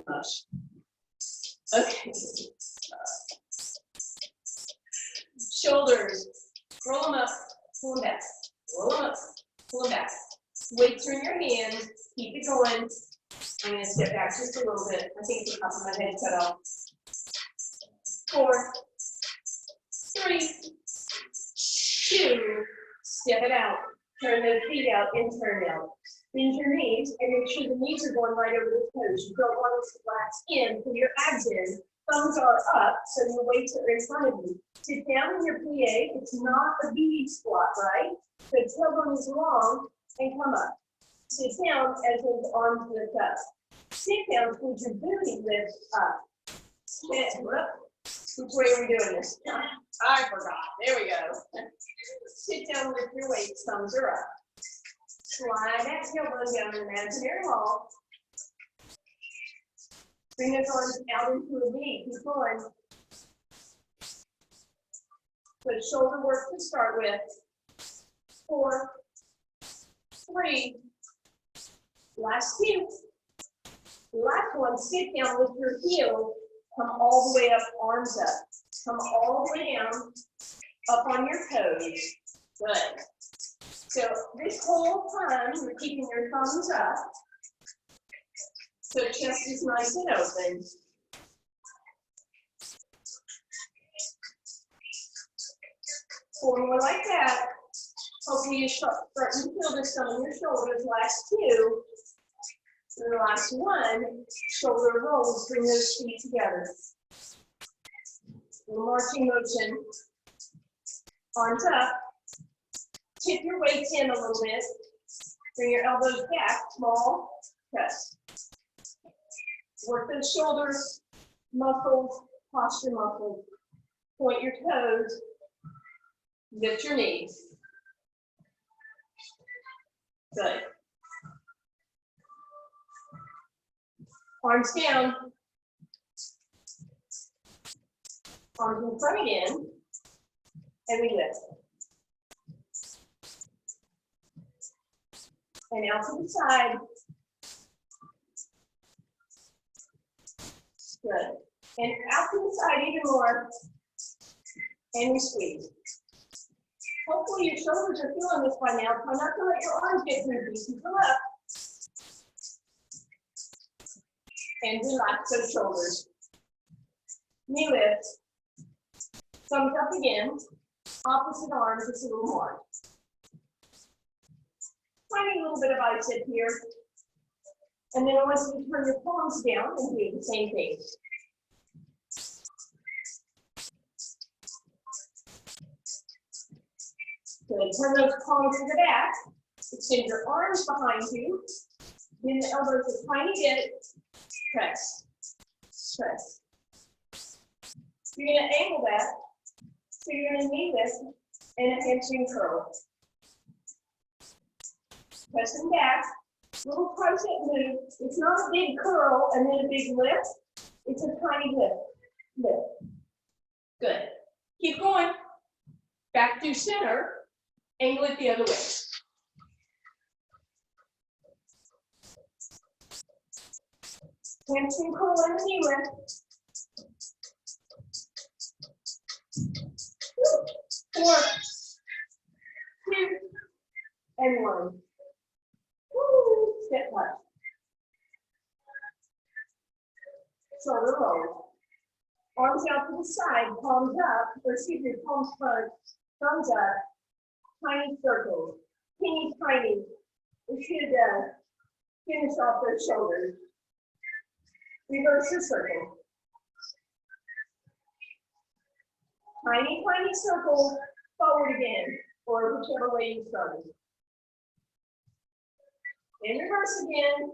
much. Okay. Shoulders, roll them up, pull them back, roll them up, pull them back. Weights are in your hands, keep it going. I'm going to step back just a little bit. I think the top of my head cut off. 4, 3, 2, step it out. Turn those feet out and turn out. Bend your knees and make sure the knees are going right over the toes. You don't want to relax in for your abs in. Thumbs are up, so your weights are in front of you. Sit down in your plie. It's not a V squat, right? So tailbone is long and come up. Sit down as those arms lift up. Sit down towards your booty lift up. Which way are we doing this? I forgot. There we go. Sit down with your weights. Thumbs are up. Slide that tailbone down an imaginary wall. Bring those arms out into a V. Keep going. Good shoulder work to start with. 4, 3. Last 2. Last one. Sit down with your heels. Come all the way up, arms up. Come all the way down, up on your toes. Good. So this whole time, you're keeping your thumbs up. So chest is nice and open. Four more like that. Hopefully you start to feel this some in your shoulders. Last 2. And the last one, shoulder rolls, bring those feet together. A little marching motion. Arms up. Tip your weights in a little bit. Bring your elbows back, small press. Work those shoulders, muscles, posture muscles. Point your toes. Lift your knees. Good. Arms down. Arms in front again. And we lift. And out to the side. Good. And out to the side even more. And we squeeze. Hopefully your shoulders are feeling this by now. Try not to let your arms get droopy. Keep them up. And relax those shoulders. Knee lift. Thumbs up again. Opposite arm, just a little more. Tiny little bit of bicep here. And then I want you to turn your palms down and do the same thing. Good. Turn those palms to the back. Extend your arms behind you. Bend the elbows a tiny bit. Press. Press. You're going to angle that. So you're going to knee lift and a hamstring curl. Pressing back. Little tricep move. It's not a big curl and then a big lift. It's a tiny lift. Lift. Good. Keep going. Back to center. Angle it the other way. Hamstring curl and the knee lift. 4, 2, and 1. Woo, step up. Shoulder roll. Arms out to the side, palms up, or excuse me, palms front, thumbs up, tiny circles, teeny tiny. We should finish off those shoulders. Reverse your circle. Tiny, tiny circle, forward again, or whichever way you started. And reverse again.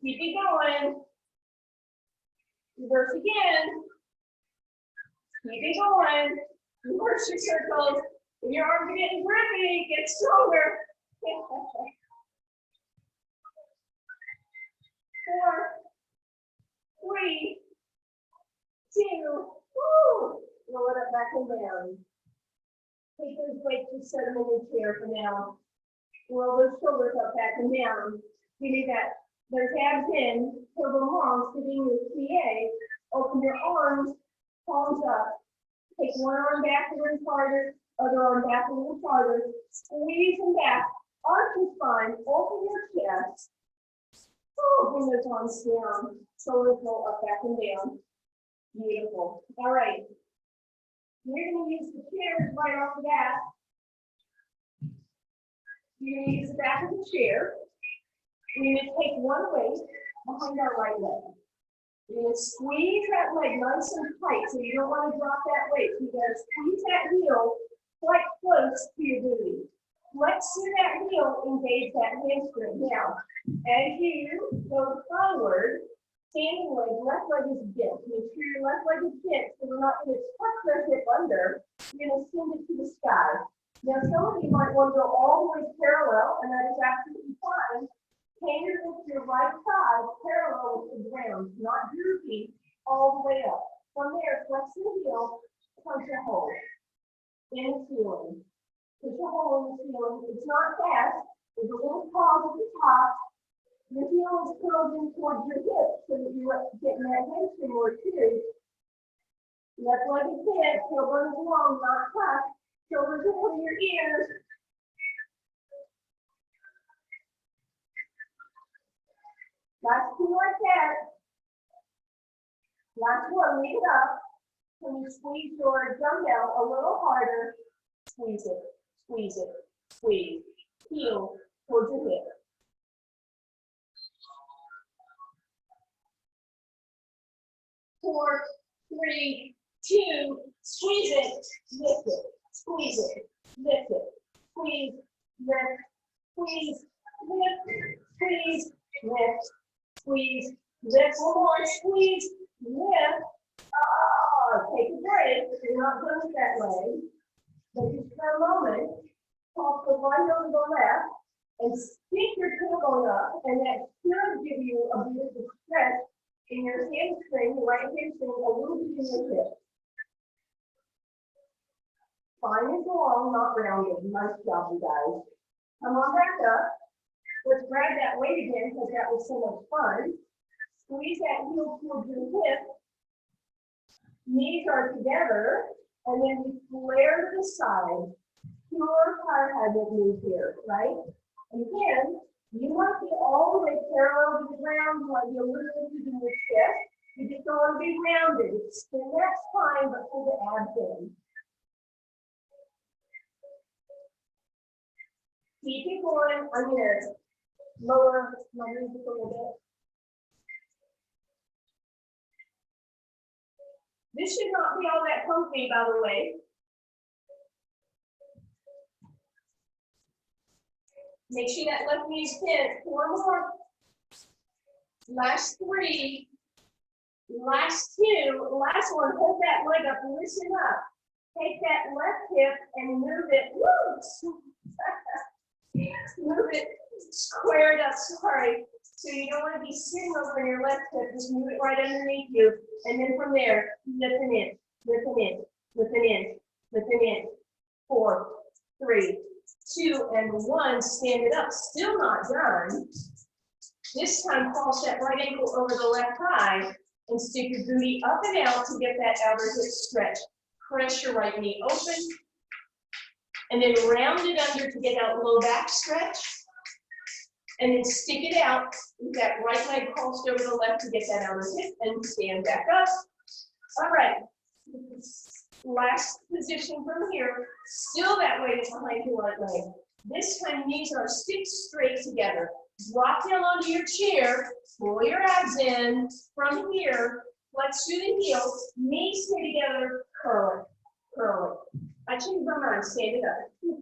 Keep it going. Reverse again. Keep it going. Reverse your circles. If your arms are getting grippy, get stronger. 4, 3, 2, woo! Roll it up back and down. Take those weights and set them in the chair for now. Roll those shoulders up, back and down. Give me that. Those abs in, pull them one arm back a little farther, other arm back a little farther, squeeze them back, arch your spine, open your chest. Oh, bring those arms down, shoulders go up, back and down. Beautiful. All right. You're going to use the chairs right off the bat. You're going to use the back of the chair. We're going to take one weight behind our right leg. You're going to squeeze that leg nice and tight, so you don't want to drop that weight. You got to squeeze that heel quite close to your booty. Flex through that heel, engage that hamstring. Now, as you go forward, standing leg, left leg is bent. Make sure your left leg is bent, so we're not going to tuck the hip under. You're going to send it to the sky. Now, some of you might want to go all the way parallel, and that is absolutely fine. Can you lift your right side parallel with the ground, not droopy, all the way up. From there, flex the heel, punch a hole in the ceiling. Push a hole in the ceiling. It's not fast. There's a little pause at the top. Your heel is curled in towards your hip so that you're getting that hamstring more too. Left leg is bent, tailbone is long, not tucked. Shoulders over your ears. Last two like that. Last one, leave it up. When you squeeze your dumbbell a little harder, squeeze it, squeeze it, squeeze. Heel towards your hip. 4, 3, 2, squeeze it, lift it, squeeze it, lift it, squeeze, lift, squeeze, lift, squeeze, lift, squeeze, lift, one more, squeeze, lift. Oh, take a break. You're not done with that leg. But just for a moment, toss the right over the left and stick your tailbone up, and that should give you a beautiful stretch in your hamstring, right hamstring, a little bit in your hip. Spine is long, not rounded. Nice job, you guys. Come on back up. Let's grab that weight again because that was so much fun. Squeeze that heel towards your hip. Knees are together, and then we flare to the side. Pure fire hydrant move here, right? And again, you might be all the way parallel to the ground. You might be a little bit in your chest. You just don't want to be rounded. Extend that spine, but pull the abs in. Keep it going. I'm going to lower my music a little bit. This should not be all that comfy, by the way. Make sure that left knee is bent. 4 more. Last 3. Last 2. Last one. Hold that leg up. Listen up. Take that left hip and move it. Woo! Move it. Square it up. Sorry. So you don't want to be sitting over on your left hip. Just move it right underneath you. And then from there, lift an inch, lift an inch, lift an inch, lift an inch. 4, 3, 2, and 1. Stand it up. Still not done. This time, cross that right ankle over the left thigh and stick your booty up and out to get that outer hip stretch. Press your right knee open. And then round it under to get that low back stretch. And then stick it out with that right leg crossed over the left to get that outer hip and stand back up. All right. Last position from here. Still that weight is behind your right leg. This time knees are stick straight together. Drop down onto your chair. Pull your abs in. From here, flex through the heels. Knees stay together. Curl it. Curl it. I changed my mind. Stand it up.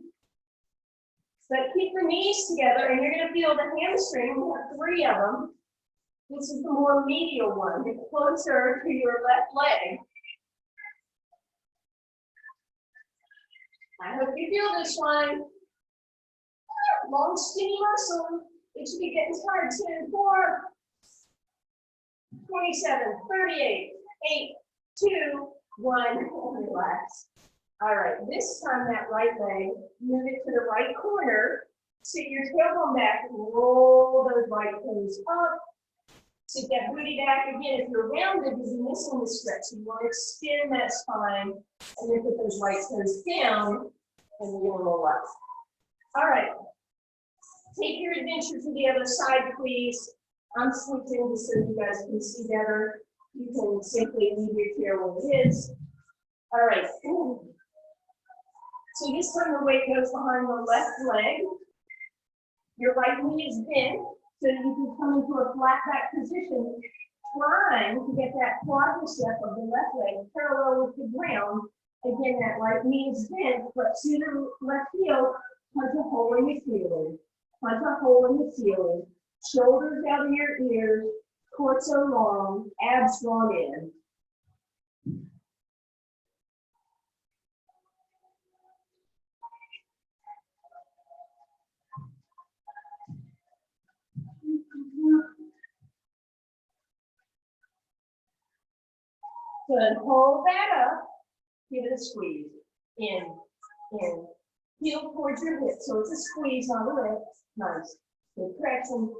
But keep the knees together, and you're going to feel the hamstring. We have 3 of them. This is the more medial one. Get closer to your left leg. I hope you feel this one. Long, skinny muscle. It should be getting tired soon. 4, 27, 38, 8, 2, 1. Relax. All right, this time that right leg, move it to the right corner, sit your tailbone back, roll those right toes up, Sit that booty back again. If you're rounded, you're missing the stretch. You want to extend that spine and then put those right toes down and you're going to roll up. All right. Take your adventure to the other side, please. I'm switching just so you guys can see better. You can simply leave your chair where it is. All right. So this time the weight goes behind the left leg. Your right knee is bent, so you can come into a flat back position, trying to get that quadricep of the left leg parallel with the ground. Again, that right knee is bent, but to the left heel, punch a hole in the ceiling. Punch a hole in the ceiling. Shoulders out of your ears, torso long, abs drawn in. Good. Hold that up. Give it a squeeze. In. Heel towards your hip. So it's a squeeze on the lift. Nice. Good traction.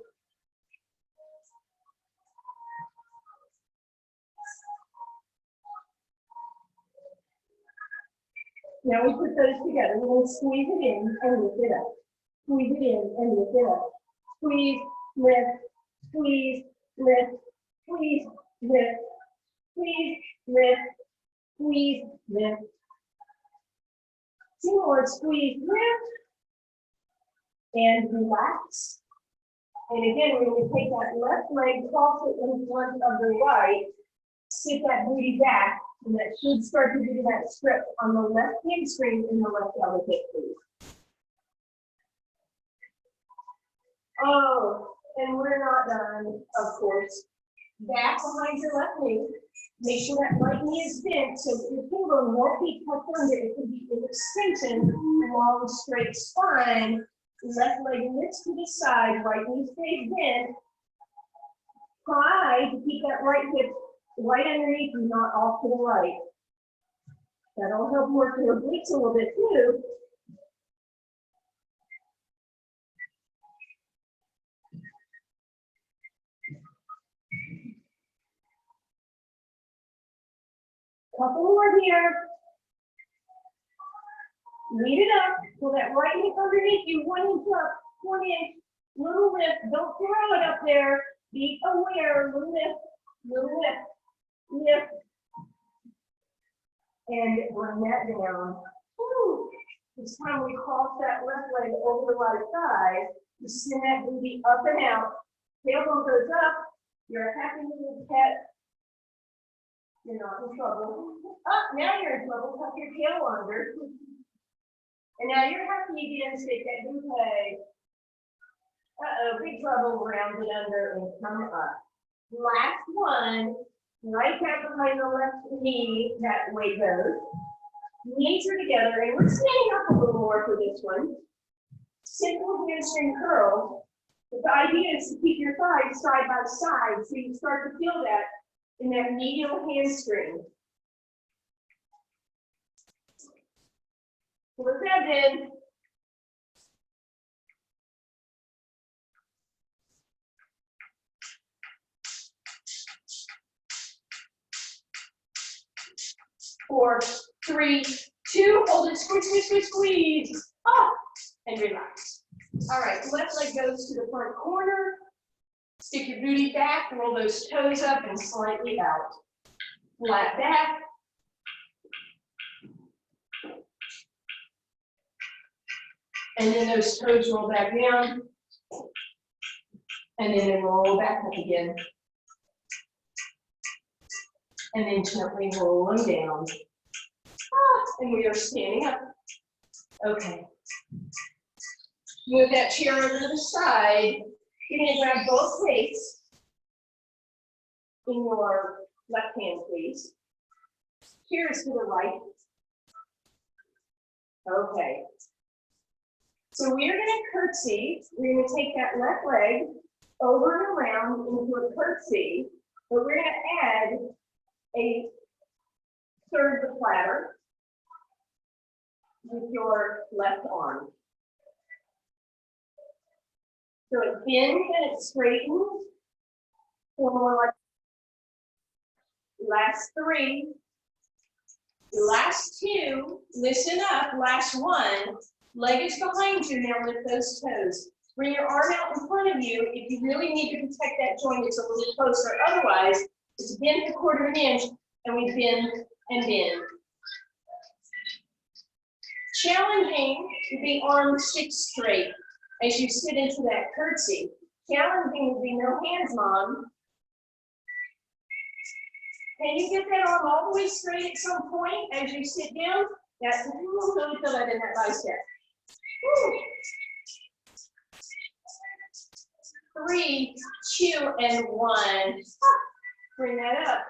Now we put those together. We're going to squeeze it in and lift it up. Squeeze it in and lift it up. Squeeze, lift, squeeze, lift, squeeze, lift, squeeze, lift, squeeze, lift. Two more, squeeze, lift, and relax. And again, we're going to take that left leg, cross it in front of the right, sit that booty back, and that should start to do that stretch on the left hamstring and the left elbow hip, please. Oh, and we're not done, of course. Back behind your left knee. Make sure that right knee is bent so that your tailbone won't be tucked under. It could be in extension, long, straight spine. Left leg lifts to the side, right knee stays bent. Try to keep that right hip right underneath you, not off to the right. That'll help work your obliques a little bit too. Couple more here. Lead it up. So that right hip underneath you, 1 inch up, 1 inch. Little lift. Don't throw it up there. Be aware. Little lift. Little lift. Lift. And bring that down. Woo. This time we cross that left leg over the right side. You send that booty up and out. Tailbone goes up. You're a happy little pet. You're not in trouble. Oh, now you're in trouble. Tuck your tail under. And now you're happy again. Take that bouquet. Uh-oh, big trouble. Round it under and come up. Last one. Right back behind the left knee. That way goes. Knees are together, and we're standing up a little more for this one. Simple hamstring curl. But the idea is to keep your thighs side by side so you start to feel that in that medial hamstring. Put that in. Four, three, two, hold it, squeeze, squeeze, squeeze, squeeze. Oh, and relax. All right, left leg goes to the front corner. Stick your booty back, roll those toes up and slightly out. Flat back. And then those toes roll back down. And then they roll back up again. And then gently roll them down. And we are standing up. Okay. Move that chair over to the side. You're going to grab both weights in your left hand, please. Chair is to the right. Okay. So we are going to curtsy. We're going to take that left leg over and around into a curtsy, but we're going to add a third the platter with your left arm. So it bends and it straightens, 4 more. Last 3. Last 2. Listen up. Last 1. Leg is behind you. Now lift those toes. Bring your arm out in front of you. If you really need to protect that joint, it's a little closer. Otherwise, it's bend a 1/4 inch, and we bend and bend. Challenging to be arms 6 straight as you sit into that curtsy. Challenging would be no hands, Mom. Can you get that arm all the way straight at some point as you sit down? That's really feel that in that bicep. Woo. 3, 2, and 1. Bring that up.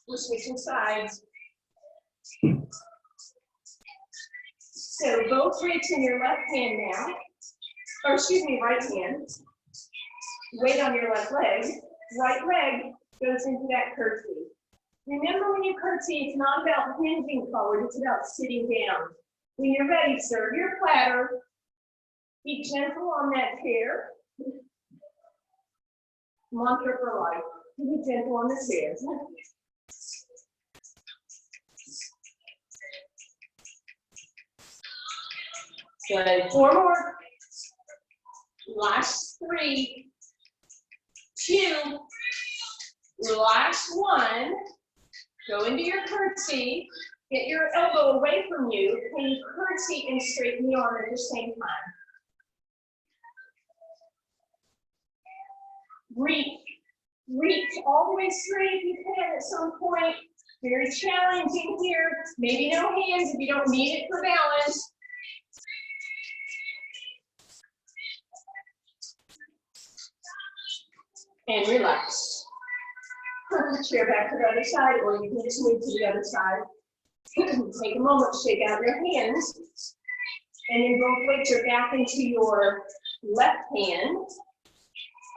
We're switching sides. So both weights in your left hand now, or excuse me, right hand. Weight on your left leg. Right leg goes into that curtsy. Remember when you curtsy, it's not about hinging forward, it's about sitting down. When you're ready, serve your platter. Be gentle on that chair. Mantra for life. Be gentle on the chairs. Good. 4 more. Last 3, 2, last 1. Go into your curtsy. Get your elbow away from you. And you curtsy and straighten the arm at the same time. Reach all the way straight if you can at some point. Very challenging here. Maybe no hands if you don't need it for balance. And relax. Put the chair back to the other side, or you can just move to the other side. Take a moment, shake out your hands. And then both weights are back into your left hand.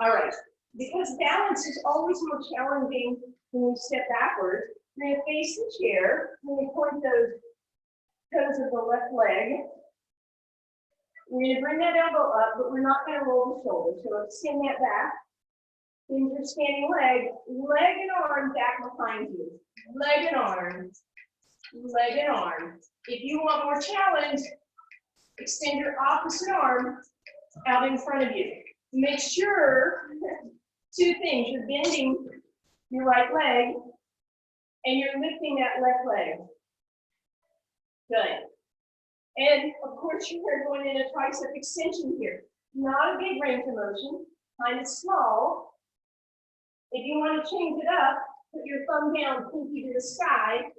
All right. Because balance is always more challenging when you step backward, you're going to face the chair. You're going to point those toes of the left leg. We're going to bring that elbow up, but we're not going to roll the shoulder. So extend that back. Bend your standing leg. Leg and arm back behind you. Leg and arm. Leg and arm. If you want more challenge, extend your opposite arm out in front of you. Make sure 2 things. You're bending your right leg and you're lifting that left leg. Good. And of course, you're going in a tricep extension here. Not a big range of motion, kind of small. If you want to change it up, put your thumb down, pinky to the sky.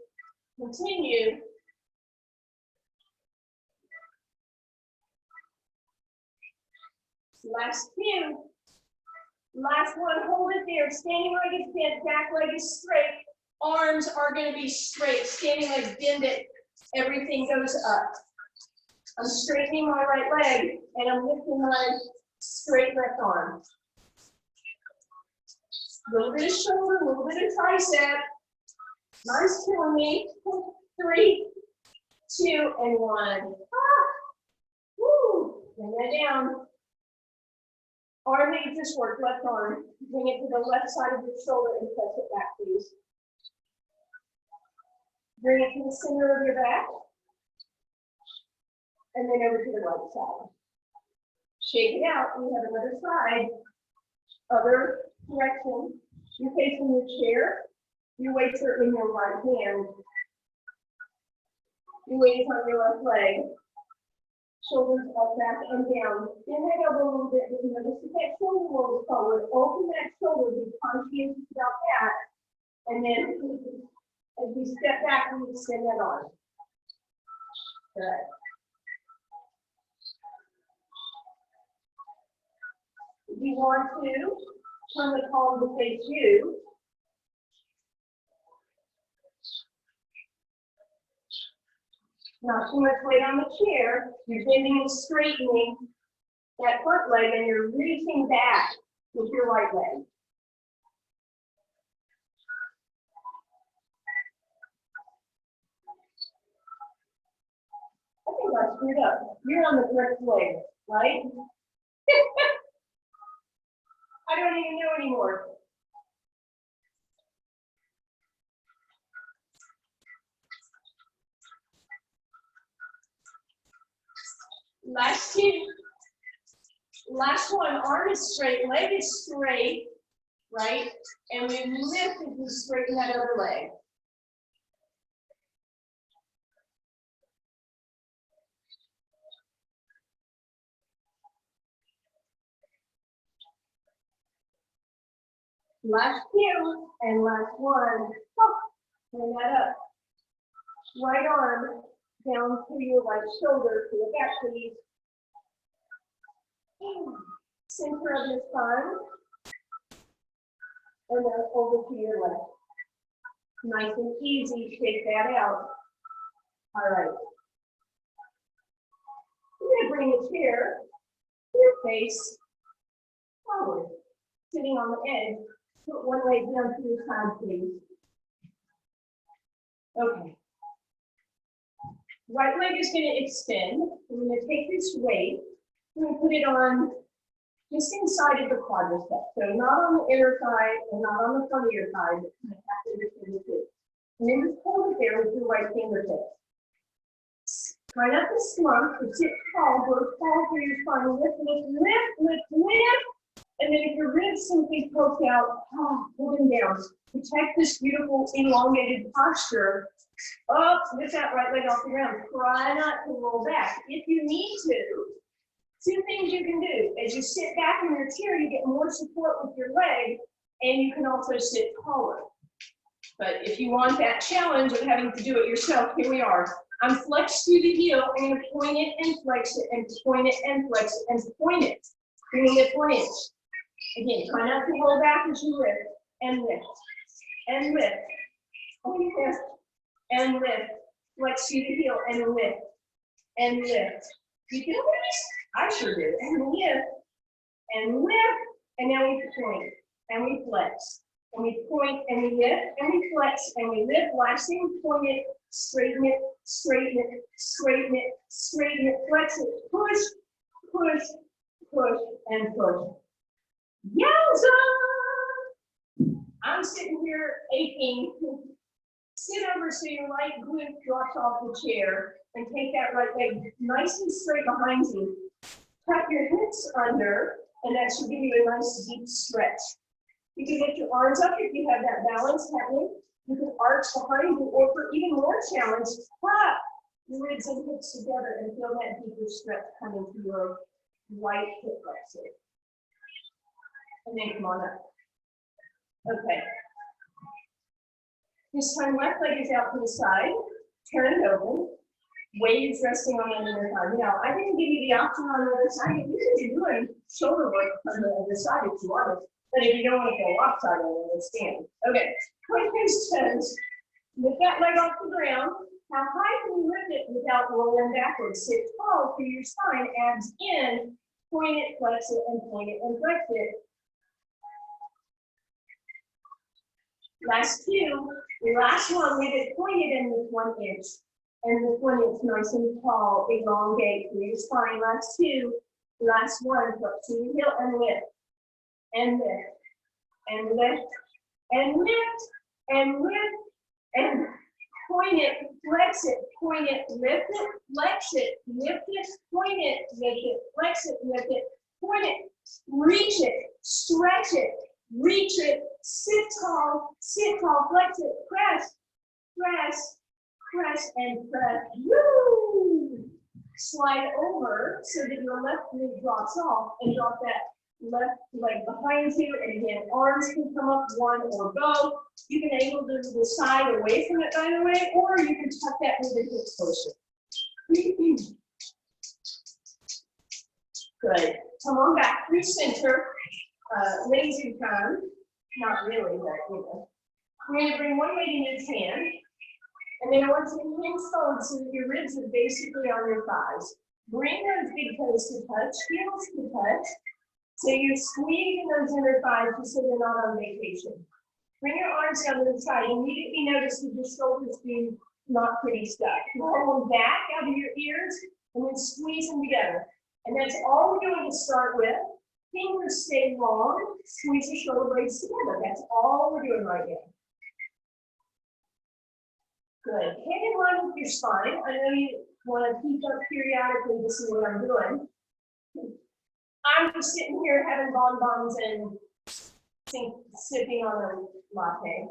Continue. Last 2. Last 1, hold it there. Standing leg is bent, back leg is straight. Arms are going to be straight. Standing leg, bend it. Everything goes up. I'm straightening my right leg, and I'm lifting my straight left arm. A little bit of shoulder, a little bit of tricep. Nice killing me. 3, 2, and 1. Ah. Woo. Bring that down. Arm that you just worked, left arm. Bring it to the left side of your shoulder and press it back, please. Bring it to the center of your back. And then over to the right side. Shake it out. We have another side. Other direction. You're facing your chair. Your weights are in your right hand. Your weight is on your left leg. Shoulders up, back, and down. Bend that elbow a little bit, but notice that that shoulder rolls forward. Open that shoulder, be conscientious about that. And then as we step back, we extend that arm. Good. If you want to, turn the palm to face you. Not too much weight on the chair. You're bending and straightening that front leg, and you're reaching back with your right leg. I think I screwed up. You're on the correct leg, right? I don't even know anymore. Last two. Last one, arm is straight, leg is straight, right? And we lift as we straighten that other leg. Last two and last one. Oh, bring that up. Right arm down to your right shoulder to the back, please. Center of the spine. And then over to your left. Nice and easy, shake that out. All right. We're going to bring the chair to your face forward, sitting on the edge. Put one leg down to your side, please. Okay. Right leg is going to extend. We're going to take this weight. We're going to put it on just inside of the quadricep. So not on the inner thigh and not on the front of your thigh, but kind of halfway between the two. And then just hold it there with your right fingertips. Try not to slump, but sit tall, go tall through your spine. Lift, lift, lift, lift, lift. And then if your ribs simply poke out, pull them down. Protect this beautiful elongated posture. Up, lift that right leg off the ground. Try not to roll back. If you need to, two things you can do. As you sit back in your chair, you get more support with your leg, and you can also sit taller. But if you want that challenge of having to do it yourself, here we are. I'm flexed through the heel. I'm going to point it and flex it and point it and flex it and point it. Bringing it 1 inch. Again, try not to roll back as you lift and lift and lift and lift and lift. Flex through the heel and lift and lift. You feel this? I sure do. And lift and lift. And now we point and we flex. And we point and we lift and we flex and we lift. Last thing, point it, straighten it, straighten it, straighten it, straighten it, flex it, push, push, push, and push. Yowza! I'm sitting here aching. Sit over so your right glute drops off the chair and take that right leg nice and straight behind you. Tuck your hips under, and that should give you a nice deep stretch. You can get your arms up if you have that balance happening. You can arch behind you, or for even more challenge, clap your ribs and hips together and feel that deeper stretch coming to your right hip flexor. And then come on up. Okay. This time, left leg is out to the side, turn it open, weight is resting on the other side. Now, I didn't give you the option on the other side. You can be doing shoulder work on the other side if you want it. But if you don't want to go lopsided, then stand. Okay, point those toes. Lift that leg off the ground. How high can you lift it without rolling backwards? Sit tall through your spine, abs in, point it, flex it, and point it, and flex it. Last two. The last one, we did pointed in with 1 inch. And this 1 inch nice and tall, elongate through your spine. Last two. Last one, up to the heel and lift. And lift. And lift. And lift. And lift. And point it, flex it, point it, lift it, flex it, lift it, point it, lift it, flex it, lift it, point it, reach it, stretch it, reach it, sit tall, flex it, press, press, press, and press. Woo! Slide over so that your left knee drops off and drop that left leg behind you. And again, arms can come up one or both. You can angle to the side away from it, by the way, or you can tuck that with the hip closer. Good. Come on back through center. Lazy time. Not really, but you know. We're going to bring one leg in each hand. And then I want you to hands forward so that your ribs are basically on your thighs. Bring those big toes to touch, heels to touch. So you're squeezing those inner thighs just so they're not on vacation. Bring your arms down to the side. Immediately notice that your shoulders being not pretty stuck. Pull them back out of your ears and then squeeze them together. And that's all we're doing to start with. Fingers stay long. Squeeze the shoulder blades together. That's all we're doing right now. Good. Hand in line with your spine. I know Want to peek up periodically to see what I'm doing. I'm just sitting here having bonbons and sipping on a latte.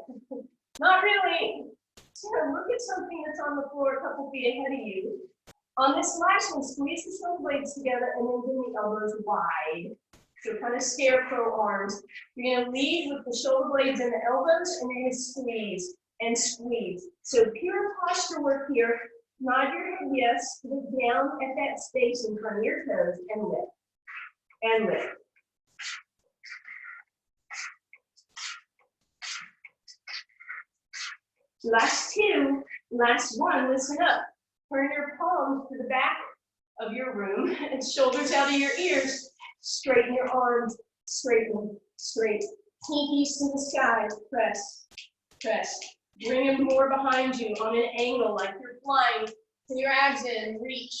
Not really. So look at something that's on the floor a couple feet ahead of you. On this last one, squeeze the shoulder blades together and then bring the elbows wide. So kind of scarecrow arms. You're going to lead with the shoulder blades and the elbows, and you're going to squeeze and squeeze. So pure posture work here. Nod your head yes, look down at that space in front of your toes and lift. And lift. Last two, last one, listen up. Turn your palms to the back of your room and shoulders out of your ears. Straighten your arms, straighten, straight. Pinkies to the sky, press, press. Bring them more behind you on an angle like you're flying. Put your abs in, reach,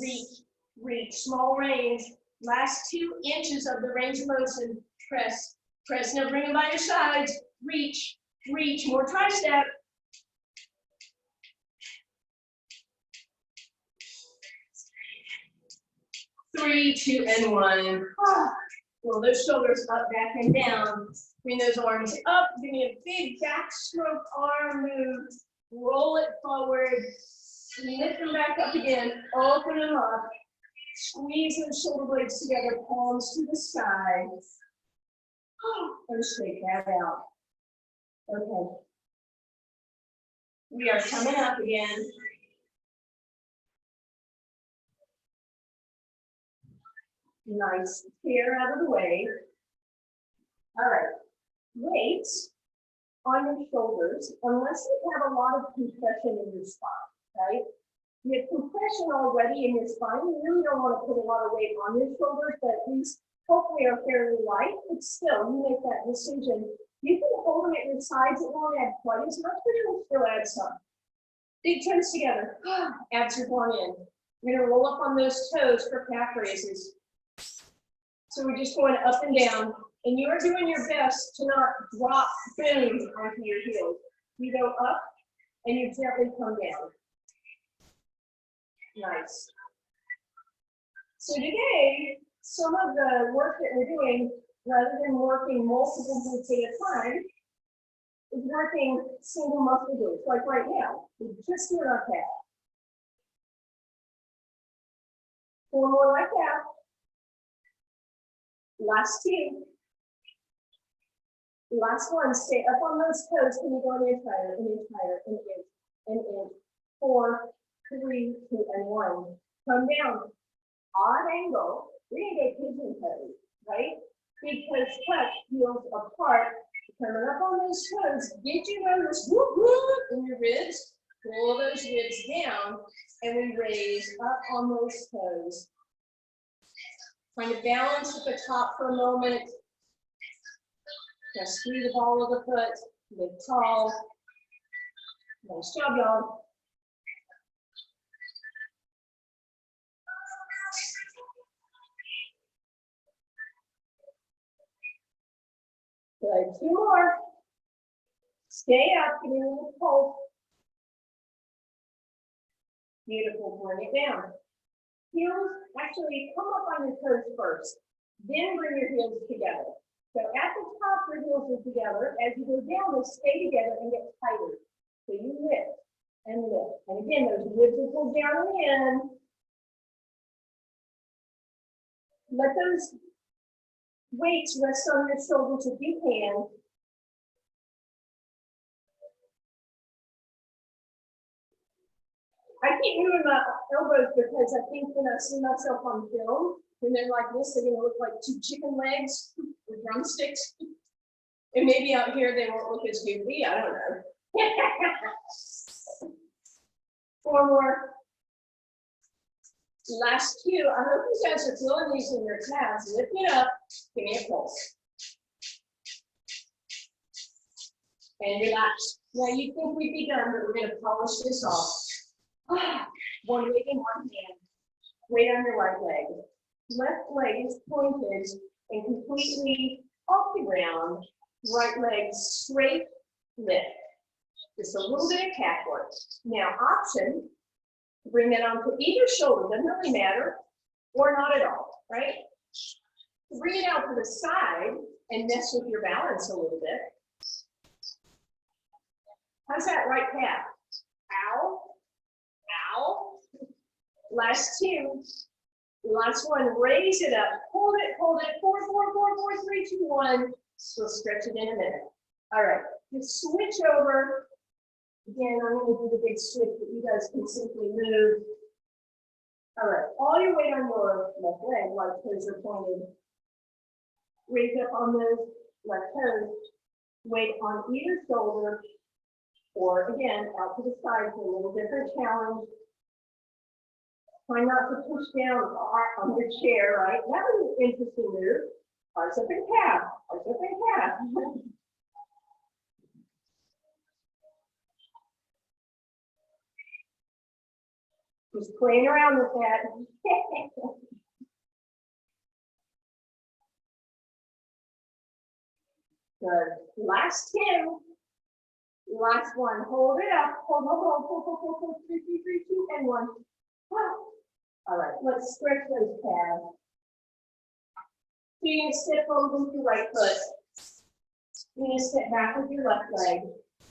reach, reach. Small range. Last 2 inches of the range of motion. Press, press. Now bring them by your sides. Reach, reach. More tri-step. 3, 2, and 1. Roll those shoulders up, back, and down. Bring those arms up. Give me a big backstroke arm move. Roll it forward. Lift them back up again. Open them up. Squeeze those shoulder blades together. Palms to the sky. And shake that out. Okay. We are coming up again. Nice. Chair out of the way. All right. Weights on your shoulders, unless you have a lot of compression in your spine, right? You have compression already in your spine. You really don't want to put a lot of weight on your shoulders, but these hopefully are fairly light, but still, you make that decision. You can hold them at your sides. It won't add quite as much, but it will still add some. Big toes together. Abs are going in. You're going to roll up on those toes for calf raises. So we're just going up and down, and you're doing your best to not drop boom onto your heels. You go up, and you gently come down. Nice. So today, some of the work that we're doing, rather than working multiple groups at a time, is working single muscle groups, like right now. We just do our calf. 4 more like that. Last 2. Last one, stay up on those toes. Can you go an inch higher, an inch higher, an inch, an inch. 4, 3, 2, and 1. Come down. Odd angle. We're going to get pigeon toes, right? Big toes touch, heels apart. Coming up on those toes. Did you notice whoop, whoop, in your ribs? Pull those ribs down, and we raise up on those toes. Trying to balance at the top for a moment. Just squeeze the ball of the foot, lift tall. Nice job, y'all. Good, 2 more. Stay up, give me a little pulse. Beautiful, bring it down. Heels, actually come up on your toes first, then bring your heels together. So at the top, your heels are together. As you go down, they stay together and get tighter. So you lift and lift. And again, those ribs will pull down and in. Let those weights rest on your shoulders if you can. I keep moving my elbows because I think when I see myself on film, when they're like this, they're going to look like 2 chicken legs with drumsticks. And maybe out here they won't look as goofy. I don't know. 4 more. Last 2. I hope you guys are feeling these in your calves. Lift it up. Give me a pulse. And relax. Now you think we'd be done, but we're going to polish this off. 1 leg in 1 hand. Weight on your right leg. Left leg is pointed and completely off the ground. Right leg straight, lift. Just a little bit of calf work. Now option, Bring that onto either shoulder, doesn't really matter, or not at all, right? Bring it out to the side and mess with your balance a little bit. How's that right calf? Ow, ow. Last two. Last one, raise it up, hold it, 4, 3, 2, 1. We'll stretch it in a minute. All right, just switch over. Again, I'm going to do the big switch, but you guys can simply move. All right, all your weight on your left leg, like toes are pointed. Raise up on those left toes. Weight on either shoulder, or again, out to the side for a little different challenge. Try not to push down on your chair, right? That was an interesting move. Arch up and calf, arch up and calf. Just playing around with that. Good. Last two. Last one. Hold it up. Hold. 3, 2, and 1. All right. Let's stretch those calves. So you're going to step over with your right foot. You're going to step back with your left leg.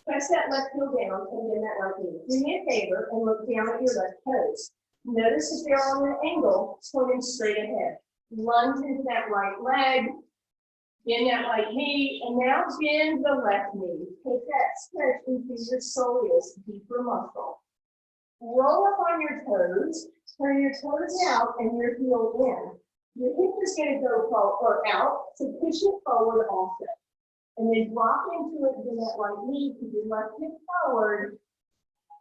Press that left heel down and then that right knee. Do me a favor and look down at your left toes. Notice that they're on an angle, pointing straight ahead. Lunge into that right leg. Bend that right knee, and now bend the left knee. Take that stretch into your soleus, deeper muscle. Roll up on your toes, turn your toes out and your heel in. Your hip is going to go forward or out, so push it forward also. And then drop into it, bend that right knee, keep your left hip forward,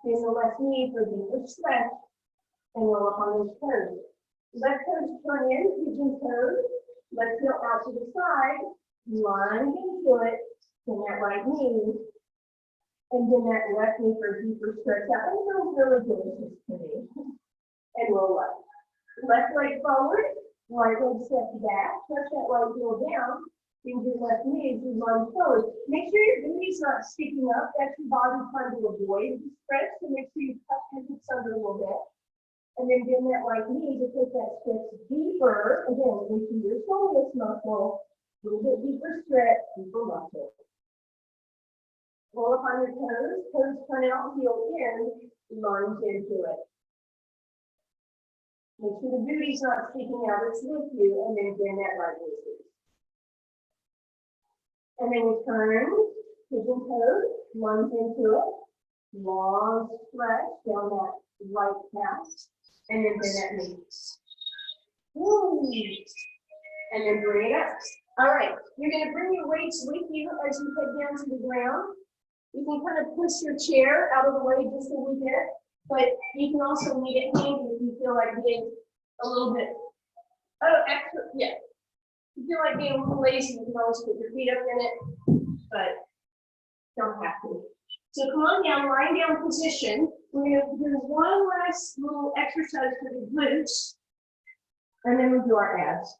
bend the left knee for deeper stretch, and roll up on those toes. Left toes turn in, pigeon toes. Left heel out to the side, lunge into it, bend that right knee, and then that left knee for a deeper stretch out. That feels really delicious to me. And roll up. Left leg forward, right leg steps back, press that right heel down, bend your left knee as you lunge forward. Make sure your booty's not sticking up. That's your body trying to avoid the stretch, so make sure you tuck your hips under a little bit. And then bend that right knee to take that stretch deeper, again, into your soleus muscle, a little bit deeper stretch, deeper muscle. Roll up on your toes, toes turn out, heel in, lunge into it. Make sure the booty's not sticking out, it's with you, and then bend that right knee. And then we turn, pigeon toes, lunge into it, long stretch down that right calf. And then bend that knee. Woo. And then bring it up. All right, you're going to bring your weights with you as you head down to the ground. You can kind of push your chair out of the way just a little bit, but you can also leave it handy if you feel like being a little bit, extra, yeah. If you feel like being a little lazy, you can always put your feet up in it, but don't have to. So come on down, lying down position. We're going to do one last little exercise for the glutes, and then we'll do our abs.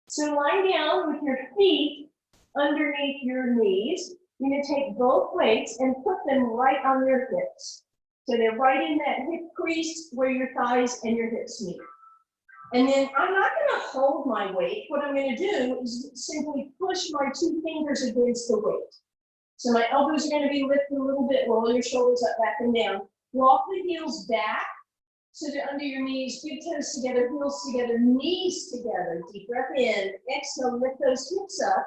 So lying down with your feet underneath your knees, you're going to take both weights and put them right on your hips. So they're right in that hip crease where your thighs and your hips meet. And then I'm not going to hold my weight. What I'm going to do is simply push my 2 fingers against the weight. So my elbows are going to be lifted a little bit, roll your shoulders up, back and down. Walk the heels back so they're under your knees, big toes together, heels together, knees together. Deep breath in, exhale, lift those hips up.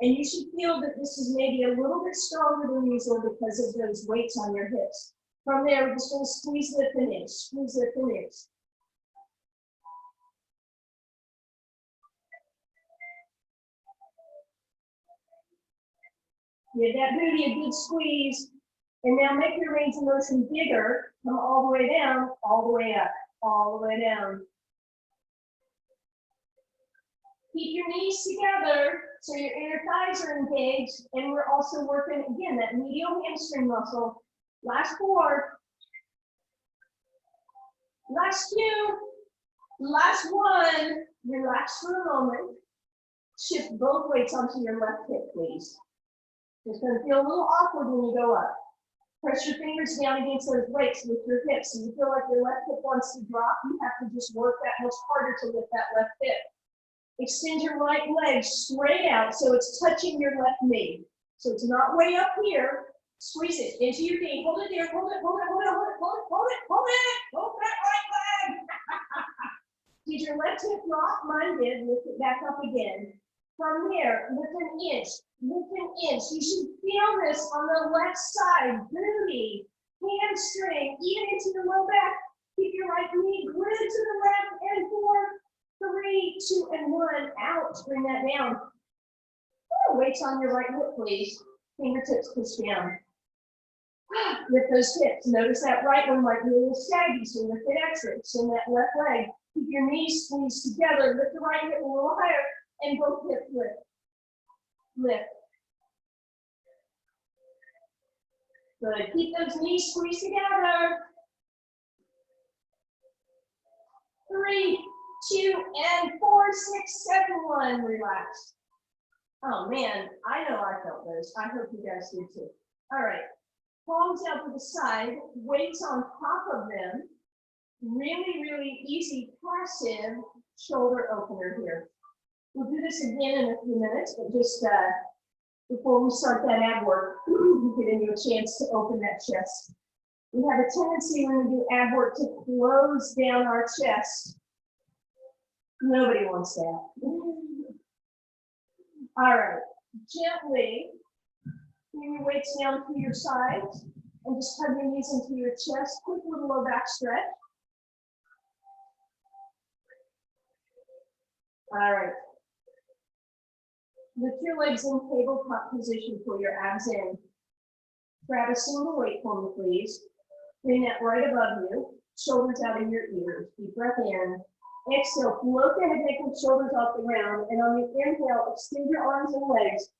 And you should feel that this is maybe a little bit stronger than usual because of those weights on your hips. From there, we're just going to squeeze, lift, and inch, squeeze, lift, and inch. Give that booty a good squeeze. And now make your range of motion bigger. Come all the way down, all the way up, all the way down. Keep your knees together so your inner thighs are engaged. And we're also working, again, that medial hamstring muscle. Last 4. Last 2. Last 1. Relax for a moment. Shift both weights onto your left hip, please. It's going to feel a little awkward when you go up. Press your fingers down against those weights with your hips. So you feel like your left hip wants to drop, you have to just work that much harder to lift that left hip. Extend your right leg straight out so it's touching your left knee. So it's not way up here. Squeeze it into your knee. Hold it there. Hold it, hold it, hold it, hold it, hold it, hold it, hold it. Hold that right leg. Did your left hip drop? Mine did. Lift it back up again. From there, lift an inch. Lift an inch. You should feel this on the left side. Booty, hamstring, even into your low back. Keep your right knee glued to the left and 4, 3, 2, and 1. Out. Bring that down. Oh, weights on your right hip, please. Fingertips push down. Lift those hips. Notice that right one might be a little saggy, so lift it extra. Send that left leg. Keep your knees squeezed together. Lift the right hip a little higher, and both hips lift. Lift. Good. Keep those knees squeezed together. 3, 2, and 4, 6, 7, 1. Relax. Oh man, I know I felt those. I hope you guys did too. All right. Palms out to the side, weights on top of them. Really, really easy passive shoulder opener here. We'll do this again in a few minutes, but just before we start that ab work, giving you a chance to open that chest. We have a tendency when we do ab work to close down our chest. Nobody wants that. All right, gently bring your weights down to your sides and just hug your knees into your chest. Quick little low back stretch. All right. Lift your legs in tabletop position for your abs in. Grab a single weight for me, please. Bring that right above you. Shoulders out of your ears. Deep breath in. Exhale, float the head, neck, and shoulders off the ground. And on the inhale, extend your arms and legs.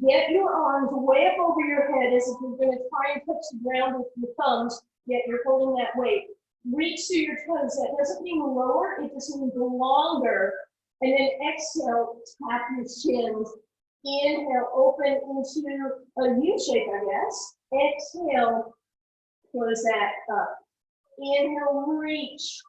Get your arms way up over your head as if you're going to try and touch the ground with your thumbs, yet you're holding that weight. Reach through your toes. That doesn't mean lower, it just means longer. And then exhale, tap your shins. Inhale, open into a U shape, I guess. Exhale, close that up. Inhale, reach.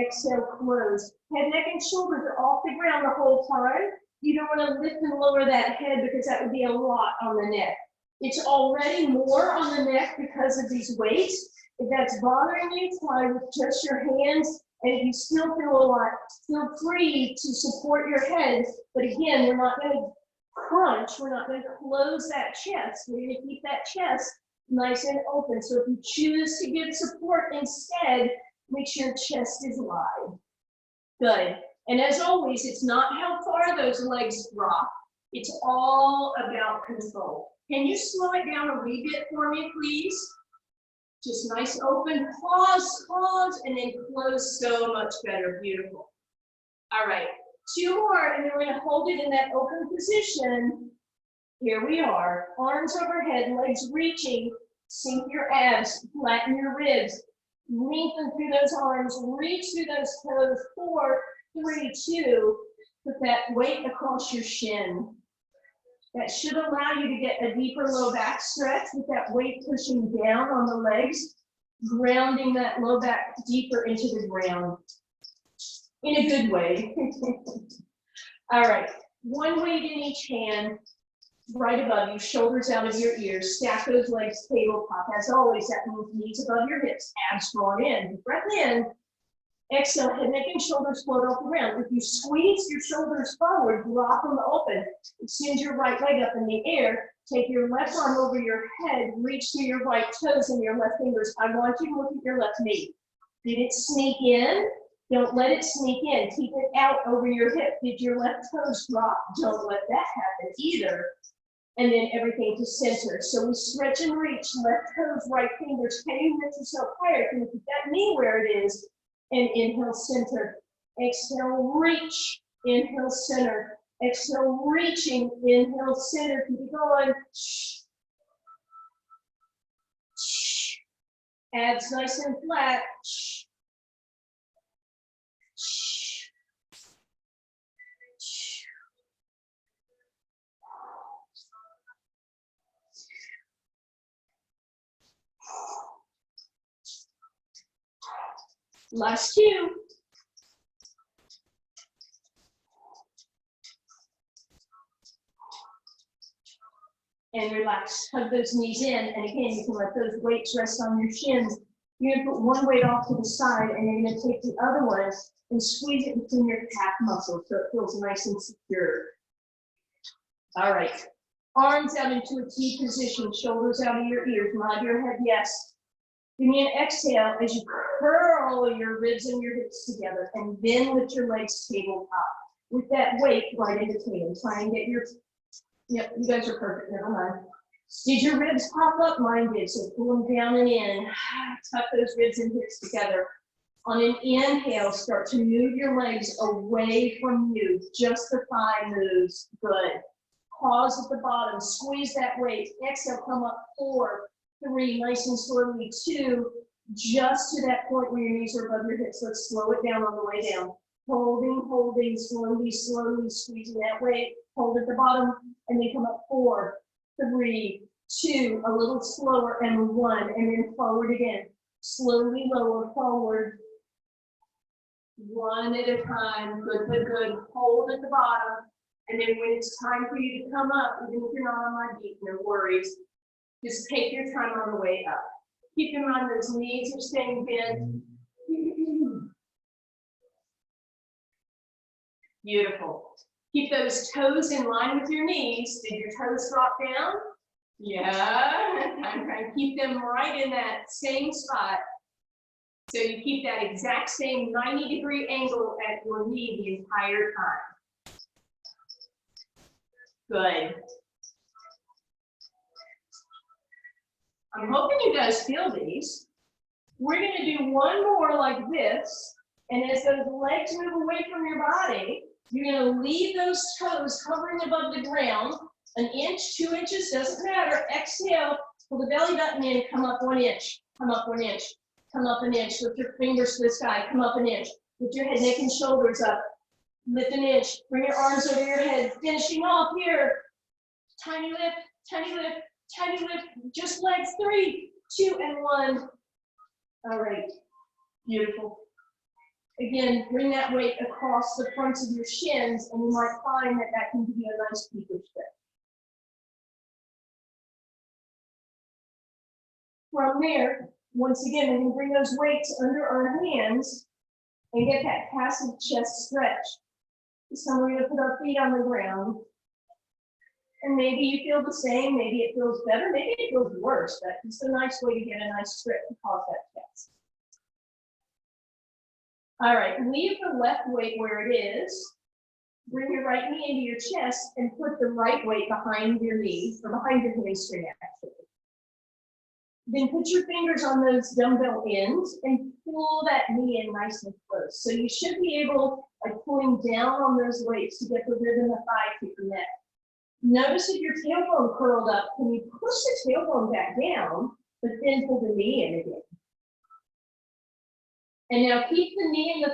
Exhale, close. Head, neck, and shoulders are off the ground the whole time. You don't want to lift and lower that head because that would be a lot on the neck. It's already more on the neck because of these weights. If that's bothering you, try with just your hands. And if you still feel a lot, feel free to support your head. But again, we're not going to crunch. We're not going to close that chest. We're going to keep that chest nice and open. So if you choose to give support instead, make sure your chest is wide. Good. And as always, it's not how far those legs drop. It's all about control. Can you slow it down a wee bit for me, please? Just nice open, pause, pause, and then close. So much better. Beautiful. All right. 2 more, and then we're going to hold it in that open position. Here we are. Arms overhead, legs reaching. Sink your abs, flatten your ribs. Lengthen through those arms, reach through those toes. 4, 3, 2. Put that weight across your shin. That should allow you to get a deeper low back stretch with that weight pushing down on the legs, grounding that low back deeper into the ground in a good way. All right, 1 weight in each hand, right above you, shoulders out of your ears. Stack those legs tabletop. As always, that means knees above your hips, abs drawn in. Deep breath in. Exhale, head, neck, and shoulders float off the ground. If you squeeze your shoulders forward, drop them open. Extend your right leg up in the air. Take your left arm over your head. Reach through your right toes and your left fingers. I want you to look at your left knee. Did it sneak in? Don't let it sneak in. Keep it out over your hip. Did your left toes drop? Don't let that happen either. And then everything to center. So we stretch and reach, left toes, right fingers. Can you lift yourself higher? Can you keep that knee where it is? And inhale, center. Exhale, reach. Inhale, center. Exhale, reaching. Inhale, center. Keep it going. Abs nice and flat. Last two. And relax, hug those knees in, and again, you can let those weights rest on your shins. You're gonna put one weight off to the side, and you're gonna take the other one and squeeze it between your calf muscles so it feels nice and secure. All right, arms out into a T position, shoulders out of your ears, nod your head yes. Give me an exhale as you curl your ribs and your hips together, and then lift your legs tabletop. With that weight right into table, try and get your, yep, you guys are perfect, never mind. Did your ribs pop up? Mine did, so pull them down and in. Tuck those ribs and hips together. On an inhale, start to move your legs away from you. Just the thigh moves, good. Pause at the bottom, squeeze that weight. Exhale, come up, 4, 3, nice and slowly, 2, just to that point where your knees are above your hips. Let's slow it down on the way down. Holding, holding, slowly, slowly, squeezing that weight. Hold at the bottom, and then come up, 4, 3, 2, a little slower, and 1, and then forward again. Slowly lower, forward. 1 at a time, good, good, good. Hold at the bottom, and then when it's time for you to come up, even if you're not on my beat, no worries. Just take your time on the way up. Keep in mind those knees are staying bent. Beautiful. Keep those toes in line with your knees. Did your toes drop down? Yeah. I'm trying to keep them right in that same spot. So you keep that exact same 90-degree angle at your knee the entire time. Good. I'm hoping you guys feel these. We're going to do one more like this. And as those legs move away from your body, you're going to leave those toes hovering above the ground. 1 inch, 2 inches, doesn't matter. Exhale, pull the belly button in, come up 1 inch, come up 1 inch, come up 1 inch. Lift your fingers to the sky, come up 1 inch. Lift your head, neck, and shoulders up. Lift 1 inch. Bring your arms over your head. Finishing off here. Tiny lift, tiny lift, tiny lift. Just legs. 3, 2, and 1. All right. Beautiful. Again, bring that weight across the fronts of your shins, and you might find that that can give you a nice deeper stretch. From there, once again, we can bring those weights under our hands and get that passive chest stretch. So we're going to put our feet on the ground. And maybe you feel the same, maybe it feels better, maybe it feels worse, but it's a nice way to get a nice stretch across that chest. All right, leave the left weight where it is. Bring your right knee into your chest and put the right weight behind your knee, or behind your hamstring actually. Then put your fingers on those dumbbell ends and pull that knee in nice and close. So you should be able, like pulling down on those weights to get the rib in the thigh to your neck. Notice if your tailbone curled up, can you push the tailbone back down, but then pull the knee in again. And now keep the knee and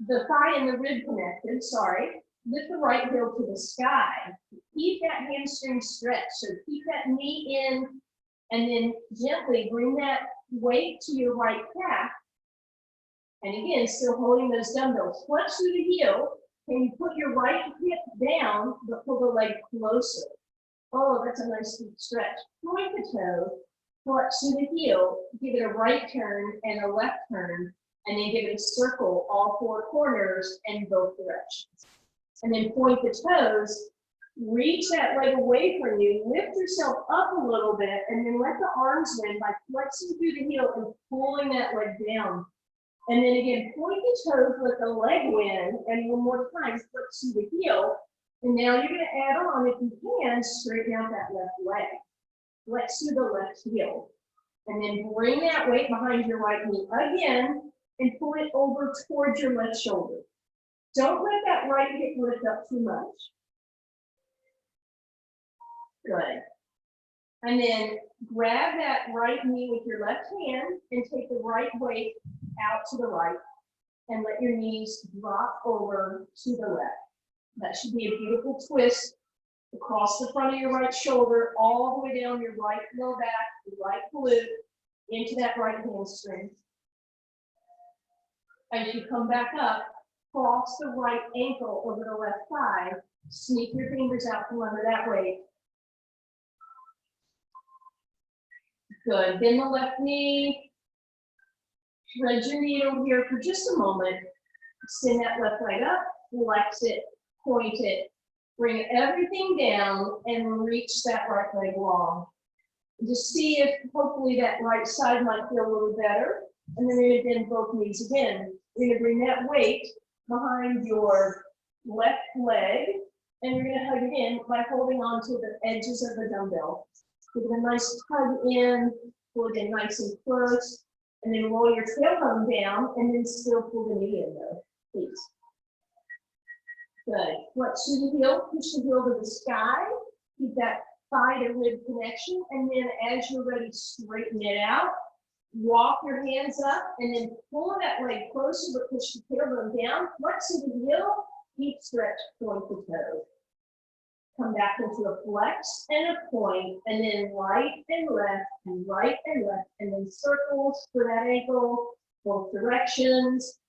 the thigh and the rib connected, sorry. Lift the right heel to the sky. Keep that hamstring stretch. So keep that knee in and then gently bring that weight to your right calf. And again, still holding those dumbbells. Flex through the heel. Can you put your right hip down, but pull the leg closer? Oh, that's a nice deep stretch. Point the toe, flex through the heel, give it a right turn and a left turn, and then give it a circle, all 4 corners in both directions. And then point the toes, reach that leg away from you, lift yourself up a little bit, and then let the arms in by flexing through the heel and pulling that leg down. And then again, point the toes, let the leg win, and one more time, flex through the heel. And now you're going to add on, if you can, straighten out that left leg. Flex through the left heel. And then bring that weight behind your right knee again, and pull it over towards your left shoulder. Don't let that right hip lift up too much. Good. And then grab that right knee with your left hand and take the right weight out to the right and let your knees drop over to the left. That should be a beautiful twist across the front of your right shoulder, all the way down your right low back, your right glute, into that right hamstring. As you come back up, cross the right ankle over the left thigh. Sneak your fingers out from under that weight. Good. Bend the left knee. Thread your needle here for just a moment. Extend that left leg up, flex it, point it. Bring everything down and reach that right leg long. Just see if hopefully that right side might feel a little better. And then you're gonna bend both knees again. You're gonna bring that weight behind your left leg, and you're gonna hug it in by holding on to the edges of the dumbbell. Give it a nice hug in, pull it in nice and close, and then roll your tailbone down, and then still pull the knee in though, please. Good. Flex through the heel, push the heel to the sky, keep that thigh to rib connection, and then as you're ready, straighten it out. Walk your hands up, and then pull that leg closer, but push the tailbone down. Flex through the heel, deep stretch, point the toe. Come back into a flex and a point, and then right and left, and right and left, and then circles for that ankle, both directions.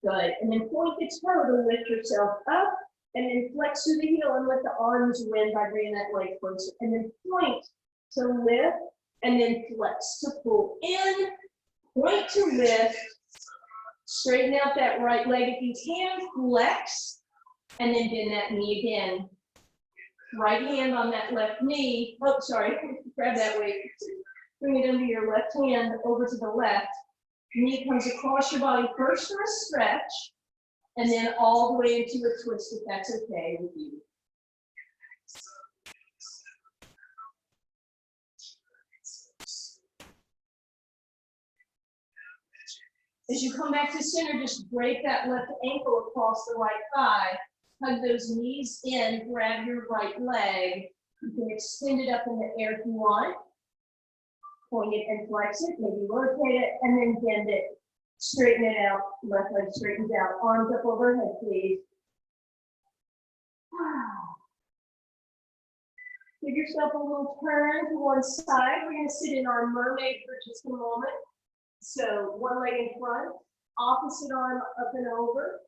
Good. And then point the toe to lift yourself up, and then flex through the heel and let the arms win by bringing that leg closer. And then point to lift, and then flex to pull in, point to lift, straighten out that right leg if you can, flex, and then bend that knee again. Right hand on that left knee. Oh, sorry, grab that weight. Bring it under your left hand over to the left. Knee comes across your body first for a stretch, and then all the way into a twist if that's okay with you. As you come back to center, just break that left ankle across the right thigh. Hug those knees in, grab your right leg. You can extend it up in the air if you want. Point it and flex it, maybe rotate it, and then bend it. Straighten it out, left leg straightens out. Arms up overhead, please. Give yourself a little turn to one side. We're gonna sit in our mermaid for just a moment. So one leg in front, opposite arm up and over.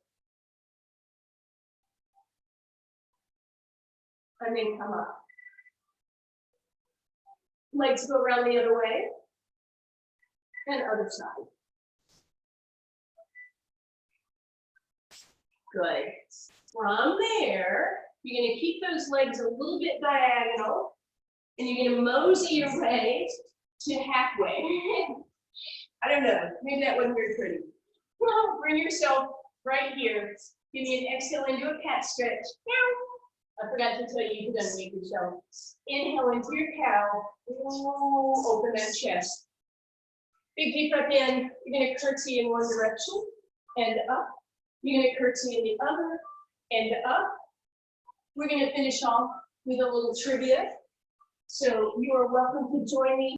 And then come up. Legs go around the other way. And other side. Good. From there, you're going to keep those legs a little bit diagonal. And you're going to mosey your way to halfway. I don't know. Maybe that wasn't very pretty. Well, bring yourself right here. Give me an exhale into a cat stretch. I forgot to tell you, you can unmake yourself. Inhale into your cow. Ooh, open that chest. Big deep breath in. You're going to curtsy in one direction and up. You're going to curtsy in the other and up. We're going to finish off with a little trivia. So you are welcome to join me